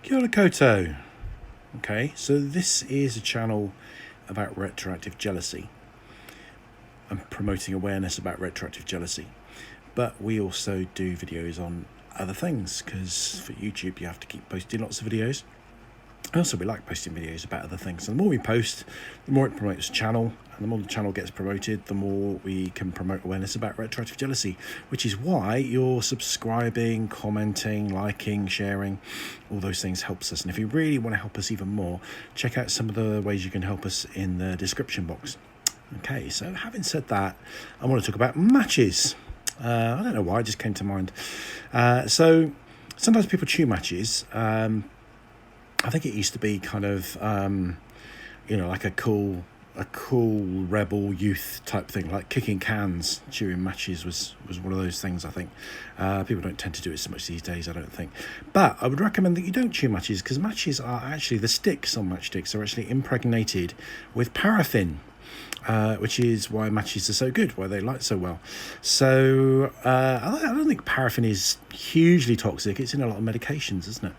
Kia ora koutou. Okay, so this is a channel about retroactive jealousy. I'm promoting awareness about retroactive jealousy, but we also do videos on other things because for YouTube you have to keep posting lots of videos. Also, we like posting videos about other things. And the more we post, the more it promotes the channel. And the more the channel gets promoted, the more we can promote awareness about retroactive jealousy, which is why you're subscribing, commenting, liking, sharing. All those things helps us. And if you really want to help us even more, check out some of the ways you can help us in the description box. Okay, so having said that, I want to talk about matches. I don't know why, it just came to mind. So sometimes people chew matches. I think it used to be kind of, like a cool rebel youth type thing, like kicking cans, chewing matches was one of those things. I think people don't tend to do it so much these days, I don't think. But I would recommend that you don't chew matches, because matches are actually, the sticks on matchsticks are actually impregnated with paraffin. Which is why matches are so good, why they light so well. So I don't think paraffin is hugely toxic. It's in a lot of medications, isn't it?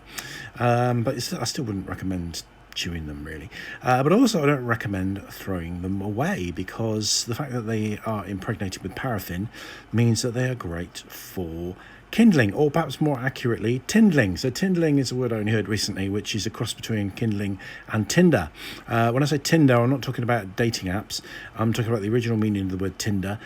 But I still wouldn't recommend chewing them, really. But also I don't recommend throwing them away, because the fact that they are impregnated with paraffin means that they are great for kindling, or perhaps more accurately, tindling. So tindling is a word I only heard recently, which is a cross between kindling and Tinder. When I say Tinder, I'm not talking about dating apps. I'm talking about the original meaning of the word tinder,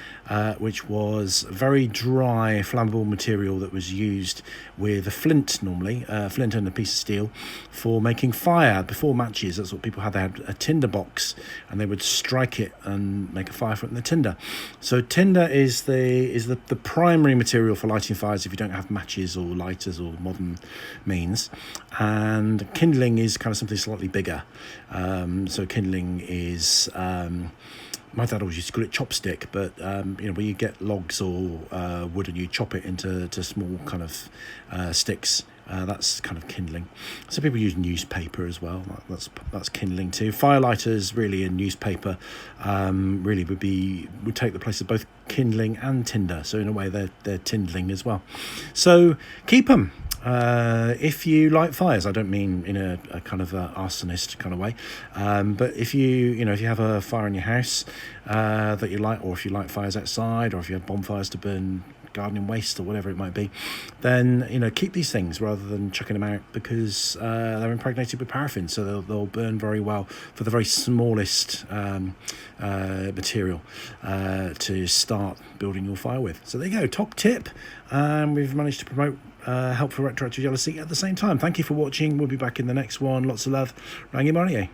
which was very dry, flammable material that was used with a flint, normally, flint and a piece of steel, for making fire. Before matches, that's what people had. They had a tinder box, and they would strike it and make a fire from the tinder. So tinder is the primary material for lighting fires if you don't have matches or lighters or modern means. And kindling is kind of something slightly bigger. So kindling is, my dad always used to call it chopstick, but where you get logs or wood and you chop it into small kind of sticks. That's kind of kindling. So people use newspaper as well. That's kindling too. Firelighters, really, in newspaper, really would take the place of both kindling and tinder. So in a way, they're tindling as well. So keep them. If you light fires, I don't mean in a kind of arsonist kind of way, but if you have a fire in your house that you light, or if you light fires outside, or if you have bonfires to burn gardening waste or whatever it might be, then keep these things rather than chucking them out, because they're impregnated with paraffin, so they'll burn very well for the very smallest material to start building your fire with. So there you go, top tip. We've managed to promote help for retroactive jealousy at the same time. Thank you for watching. We'll be back in the next one. Lots of love. Rangimarie.